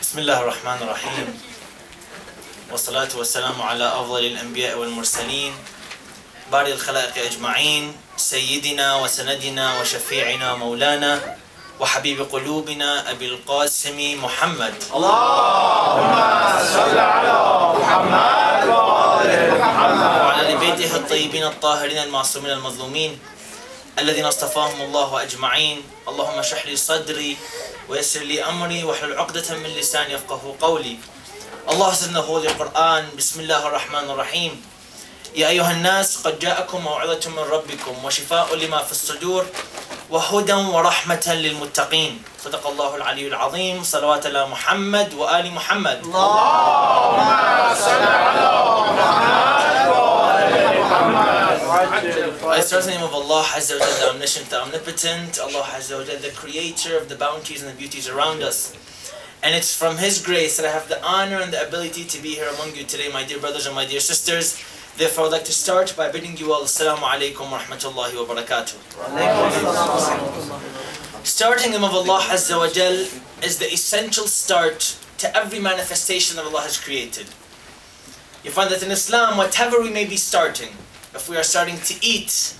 بسم الله الرحمن الرحيم والصلاة والسلام على أفضل الأنبياء والمرسلين بارئ الخلائق أجمعين سيدنا وسندنا وشفيعنا مولانا وحبيب قلوبنا أبي القاسم محمد اللهم صل على محمد وآل محمد وعلى آل بيته الطيبين الطاهرين المعصومين المظلومين الذين اصطفاهم الله أجمعين. اللهم اشرح لي صدري ويسر لي أمري واحلل عقدة من لساني يفقهوا قولي. Allah says in the Holy Quran, بسم الله الرحمن الرحيم يا أيها الناس قد جاءكم موعظة من ربكم وشفاء لما في الصدور وهدى ورحمة للمتقين. صدق الله العلي العظيم. صلوات على محمد وآل محمد. اللهم صل على محمد وآل محمد. I start in the name of Allah Azza wa Jalla, the omniscient, the omnipotent, Allah Azza wa Jalla, the creator of the bounties and the beauties around us. And it's from His grace that I have the honor and the ability to be here among you today, my dear brothers and my dear sisters. Therefore, I'd like to start by bidding you all Assalamu alaikum wa rahmatullahi wa barakatuh. Starting in the name of Allah Azza wa Jal is the essential start to every manifestation that Allah has created. You find that in Islam, whatever we may be starting, if we are starting to eat,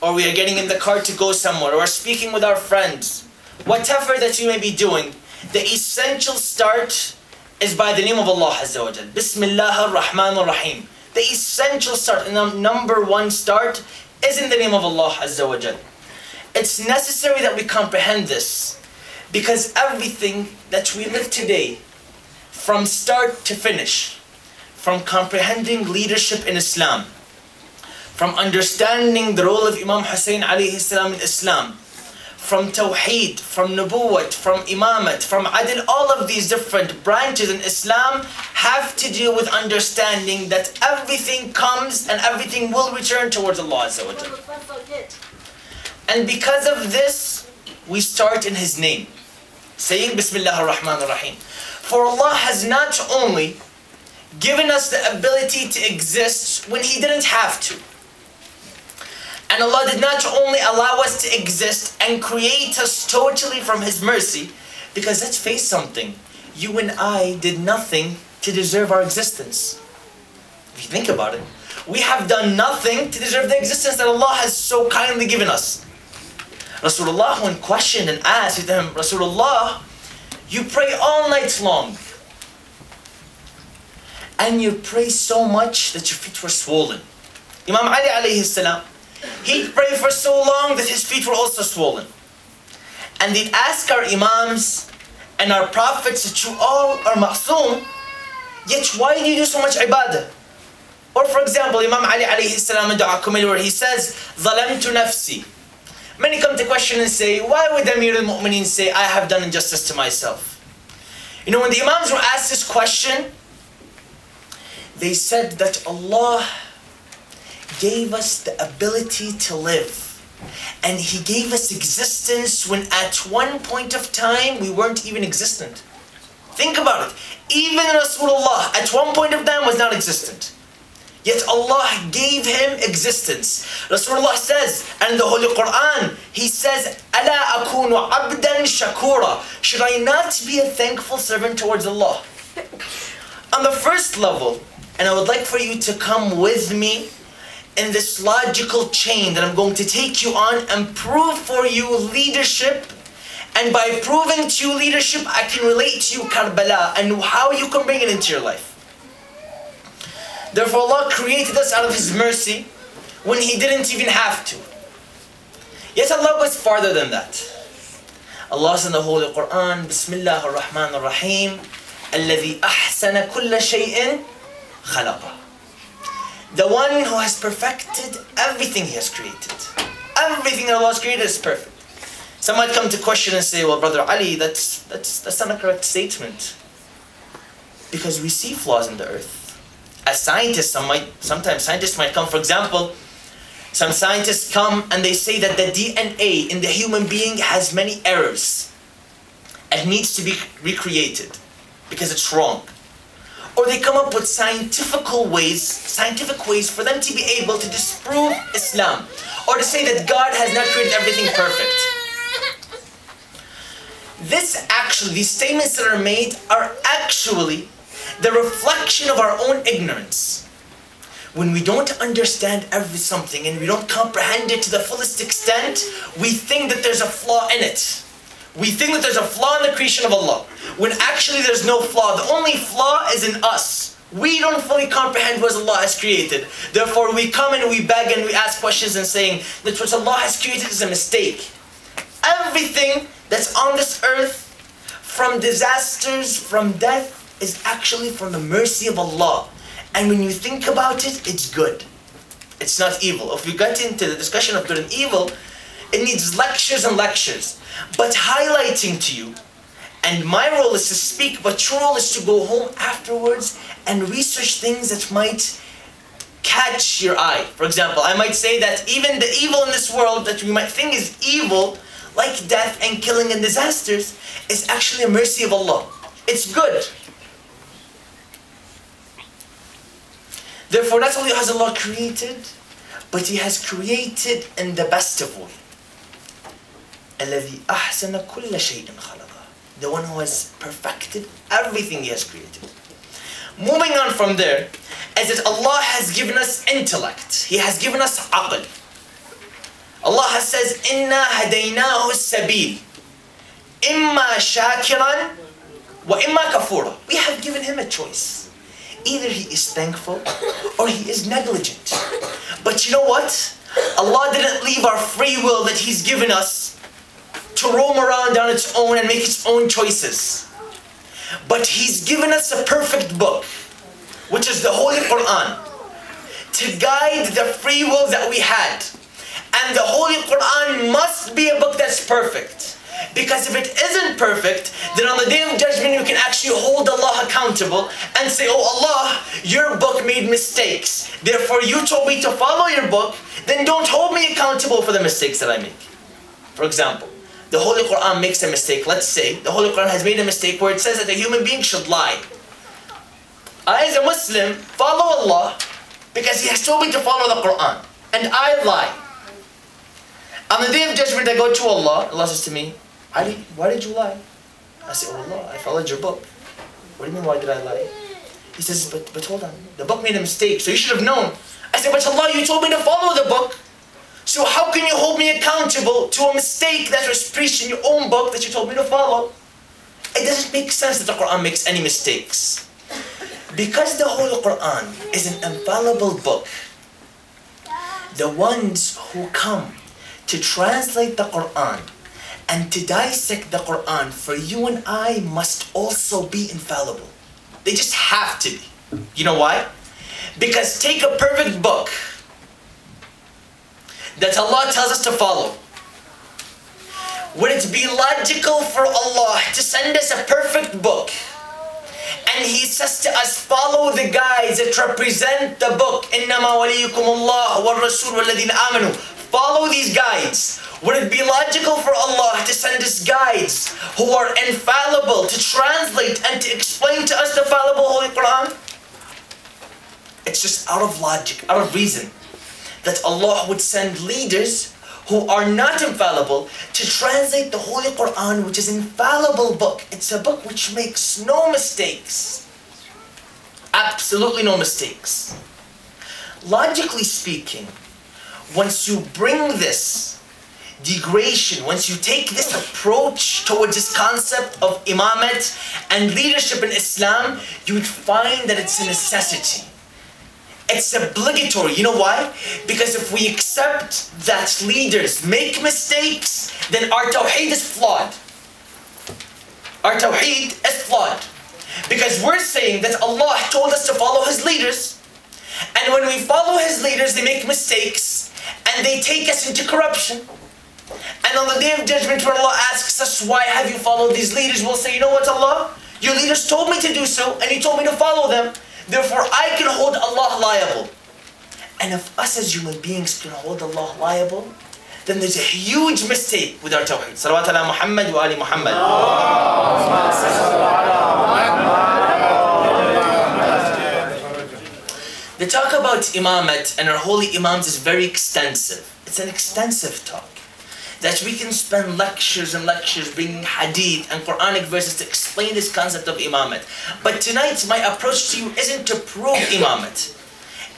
or we are getting in the car to go somewhere, or speaking with our friends, whatever that you may be doing, the essential start is by the name of Allah Azza wa Jal. Bismillah ar-Rahman ar-Rahim. The essential start, and the number one start, is in the name of Allah Azza wa Jal. It's necessary that we comprehend this, because everything that we live today, from start to finish, from comprehending leadership in Islam, from understanding the role of Imam Hussein alayhi salam in Islam, from Tawheed, from Nubuwwat, from Imamat, from Adil, all of these different branches in Islam have to do with understanding that everything comes and everything will return towards Allah Azza wa Jalla. And because of this, we start in His name, saying Bismillah ar-Rahman ar-Rahim. For Allah has not only given us the ability to exist when He didn't have to, and Allah did not only allow us to exist and create us totally from His mercy, because let's face something, you and I did nothing to deserve our existence. If you think about it, we have done nothing to deserve the existence that Allah has so kindly given us. Rasulullah, when questioned and asked, said to him, Rasulullah, you pray all night long, and you pray so much that your feet were swollen. Imam Ali alayhi salam, he'd pray for so long that his feet were also swollen. And they'd ask our imams and our prophets that you all are ma'soom, yet why do you do so much ibadah? Or for example, Imam Ali alayhi salam in Dua Kumail, where he says, ظَلَمْتُ نَفْسِي. Many come to question and say, why would Amir al-Mu'mineen say, I have done injustice to myself? You know, when the imams were asked this question, they said that Allah gave us the ability to live, and He gave us existence when at one point of time we weren't even existent. Think about it. Even Rasulullah at one point of time was not existent, yet Allah gave him existence. Rasulullah says, and in the Holy Quran, he says, أَلَا أَكُونُ عَبْدًا شَكُورًا. Should I not be a thankful servant towards Allah? On the first level, and I would like for you to come with me in this logical chain that I'm going to take you on and prove for you leadership. And by proving to you leadership, I can relate to you Karbala and how you can bring it into your life. Therefore, Allah created us out of His mercy when He didn't even have to. Yet Allah goes farther than that. Allah says in the Holy Quran, Bismillah ar-Rahman ar-Rahim, الَّذِي أَحْسَنَ كُلَّ شَيْءٍ خَلَقَهُ. The one who has perfected everything He has created. Everything that Allah has created is perfect. Some might come to question and say, well, Brother Ali, that's not a correct statement, because we see flaws in the earth. As scientists, sometimes scientists might come, for example, some scientists come and they say that the DNA in the human being has many errors and needs to be recreated because it's wrong. Or they come up with scientific ways for them to be able to disprove Islam, or to say that God has not created everything perfect. These statements that are made are actually the reflection of our own ignorance. When we don't understand something and we don't comprehend it to the fullest extent, we think that there's a flaw in it. We think that there's a flaw in the creation of Allah, when actually there's no flaw. The only flaw is in us. We don't fully comprehend what Allah has created. Therefore we come and we beg and we ask questions and saying that what Allah has created is a mistake. Everything that's on this earth, from disasters, from death, is actually from the mercy of Allah. And when you think about it, it's good. It's not evil. If we get into the discussion of good and evil, it needs lectures and lectures. But highlighting to you, and my role is to speak, but your role is to go home afterwards and research things that might catch your eye. For example, I might say that even the evil in this world that we might think is evil, like death and killing and disasters, is actually a mercy of Allah. It's good. Therefore, not only has Allah created, but He has created in the best of way. الذي أحسن كل شيء خلقه. The one who has perfected everything He has created. Moving on from there, is that Allah has given us intellect. He has given us aql. Allah has says, إِنَّا هَدَيْنَاهُ السَّبِيلِ إِمَّا شَاكِرًا وَإِمَّا كَفُورًا. We have given him a choice. Either he is thankful or he is negligent. But you know what? Allah didn't leave our free will that He's given us to roam around on its own and make its own choices. But He's given us a perfect book, which is the Holy Quran, to guide the free will that we had. And the Holy Quran must be a book that's perfect. Because if it isn't perfect, then on the Day of Judgment you can actually hold Allah accountable and say, oh Allah, your book made mistakes. Therefore you told me to follow your book, then don't hold me accountable for the mistakes that I make. For example, the Holy Quran makes a mistake. Let's say the Holy Quran has made a mistake where it says that a human being should lie. I as a Muslim follow Allah because He has told me to follow the Quran, and I lie. On the Day of Judgment I go to Allah. Allah says to me, Ali, why did you lie? I say, oh Allah, I followed your book. What do you mean, why did I lie? He says, but hold on, the book made a mistake, so you should have known. I said, but Allah, you told me to follow the book. So how can you hold me accountable to a mistake that was preached in your own book that you told me to follow? It doesn't make sense that the Quran makes any mistakes. Because the Holy Quran is an infallible book, the ones who come to translate the Quran and to dissect the Quran for you and I must also be infallible. They just have to be. You know why? Because take a perfect book that Allah tells us to follow. Would it be logical for Allah to send us a perfect book and He says to us, follow the guides that represent the book, إِنَّمَا وَلِيُّكُمُ اللَّهُ وَالرَّسُولُ وَالَّذِينَ آمَنُوا. Follow these guides. Would it be logical for Allah to send us guides who are infallible to translate and to explain to us the fallible Holy Quran? It's just out of logic, out of reason, that Allah would send leaders who are not infallible to translate the Holy Quran, which is an infallible book. It's a book which makes no mistakes. Absolutely no mistakes. Logically speaking, once you bring this degradation, once you take this approach towards this concept of imamat and leadership in Islam, you would find that it's a necessity. It's obligatory. You know why? Because if we accept that leaders make mistakes, then our tawheed is flawed. Our tawheed is flawed. Because we're saying that Allah told us to follow His leaders, and when we follow His leaders, they make mistakes, and they take us into corruption. And on the Day of Judgment, when Allah asks us, why have you followed these leaders? We'll say, you know what, Allah? Your leaders told me to do so, and you told me to follow them. Therefore, I can hold Allah liable. And if us as human beings can hold Allah liable, then there's a huge mistake with our tawheed. Salawat ala Muhammad wa ali Muhammad. The talk about imamat and our holy imams is very extensive. It's an extensive talk. that we can spend lectures and lectures bringing hadith and Quranic verses to explain this concept of imamate. But tonight, my approach to you isn't to prove imamate.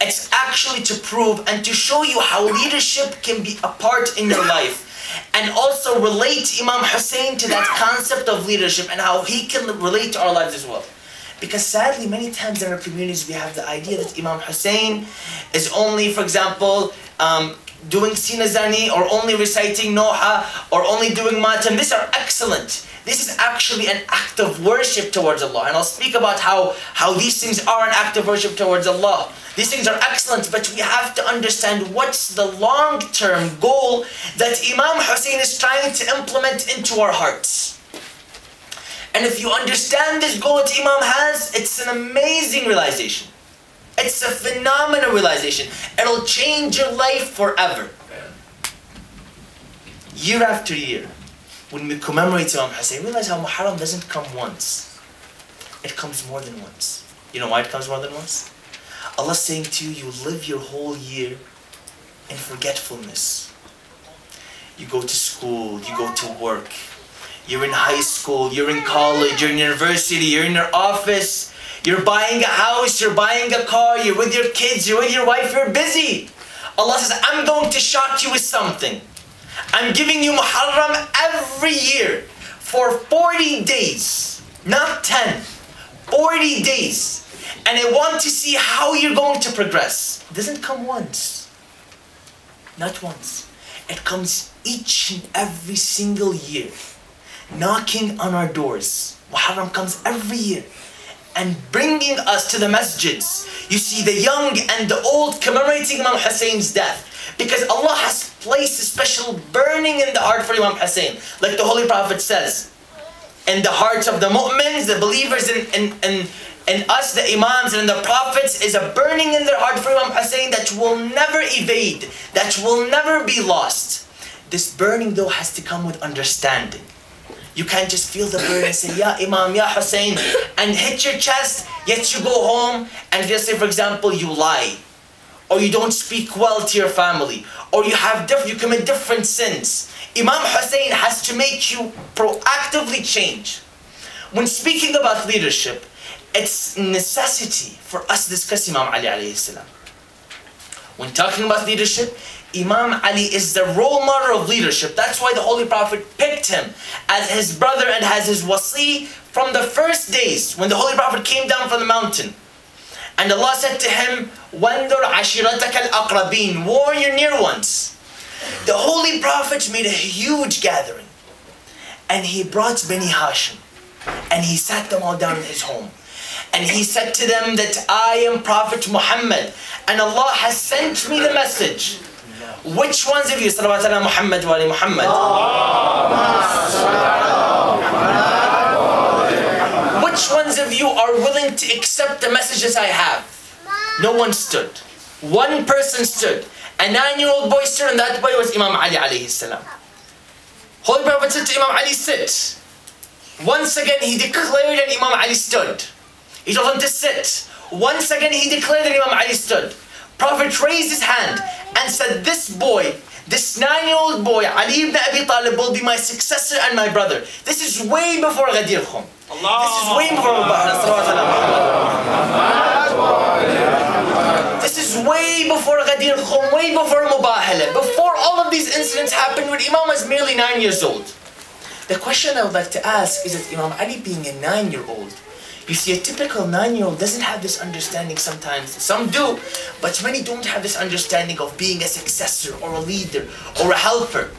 It's actually to prove and to show you how leadership can be a part in your life. And also relate Imam Hussein to that concept of leadership and how he can relate to our lives as well. Because sadly, many times in our communities, we have the idea that Imam Hussein is only, for example, doing Sinazani, or only reciting Noha, or only doing Matam. These are excellent. This is actually an act of worship towards Allah. And I'll speak about how these things are an act of worship towards Allah. These things are excellent, but we have to understand what's the long-term goal that Imam Hussein is trying to implement into our hearts. And if you understand this goal that Imam has, it's an amazing realization. It's a phenomenal realization. It'll change your life forever. Year after year, when we commemorate Imam Hussein, realize how Muharram doesn't come once. It comes more than once. You know why it comes more than once? Allah's saying to you, you live your whole year in forgetfulness. You go to school, you go to work, you're in high school, you're in college, you're in university, you're in your office, you're buying a house, you're buying a car, you're with your kids, you're with your wife, you're busy. Allah says, I'm going to shock you with something. I'm giving you Muharram every year for 40 days, not 10, 40 days. And I want to see how you're going to progress. It doesn't come once. Not once. It comes each and every single year, knocking on our doors. Muharram comes every year and bringing us to the masjids. You see the young and the old commemorating Imam Hussein's death. Because Allah has placed a special burning in the heart for Imam Hussein. Like the Holy Prophet says, in the hearts of the mu'mins, the believers in us, the imams and the prophets, is a burning in their heart for Imam Hussein that will never evade, that will never be lost. This burning though has to come with understanding. You can't just feel the burden and say, Ya Imam, Ya Hussein, and hit your chest, yet you go home and just say, for example, you lie, or you don't speak well to your family, or you commit different sins. Imam Hussein has to make you proactively change. When speaking about leadership, it's necessity for us to discuss Imam Ali alayhi salam. When talking about leadership, Imam Ali is the role model of leadership. That's why the Holy Prophet picked him as his brother and as his wasi from the first days when the Holy Prophet came down from the mountain. And Allah said to him, وَانْذُرْ عَشِيرَتَكَ الْأَقْرَبِينَ, warn your near ones. The Holy Prophet made a huge gathering. And he brought Bani Hashim. And he sat them all down in his home. And he said to them that I am Prophet Muhammad. And Allah has sent me the message. Which ones of you, salawat ala Muhammad wa ali Muhammad? Which ones of you are willing to accept the messages I have? No one stood. One person stood. A 9-year-old boy stood, and that boy was Imam Ali alayhi salam. Holy Prophet said to Imam Ali, sit. Once again he declared and Imam Ali stood. He told him to sit. Once again he declared that Imam Ali stood. Prophet raised his hand and said, this boy, this 9-year-old boy, Ali ibn Abi Talib, will be my successor and my brother. This is way before Ghadir Khum. This is way before Mubahala. This is way before Ghadir Khum, way before Mubahala. Before all of these incidents happened when Imam was merely 9 years old. The question I would like to ask is that Imam Ali being a 9-year-old, you see, a typical 9-year-old doesn't have this understanding sometimes. Some do, but many don't have this understanding of being a successor or a leader or a helper.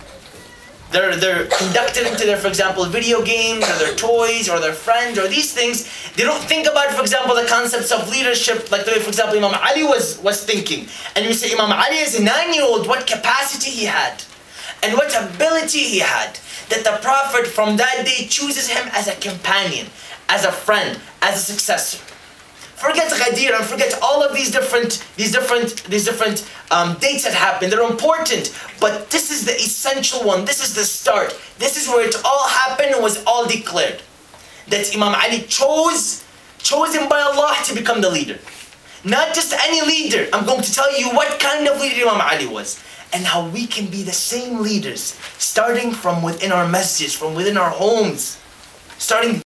They're conducted into their, for example, video games or their toys or their friends or these things. They don't think about, for example, the concepts of leadership like the way, for example, Imam Ali was thinking. And you say, Imam Ali as a 9-year-old, what capacity he had and what ability he had, that the Prophet from that day chooses him as a companion, as a friend, as a successor. Forget Ghadir and forget all of these different dates that happen. They're important, but this is the essential one. This is the start. This is where it all happened and was all declared. That Imam Ali chosen by Allah to become the leader. Not just any leader. I'm going to tell you what kind of leader Imam Ali was. and how we can be the same leaders, starting from within our masjids, from within our homes, starting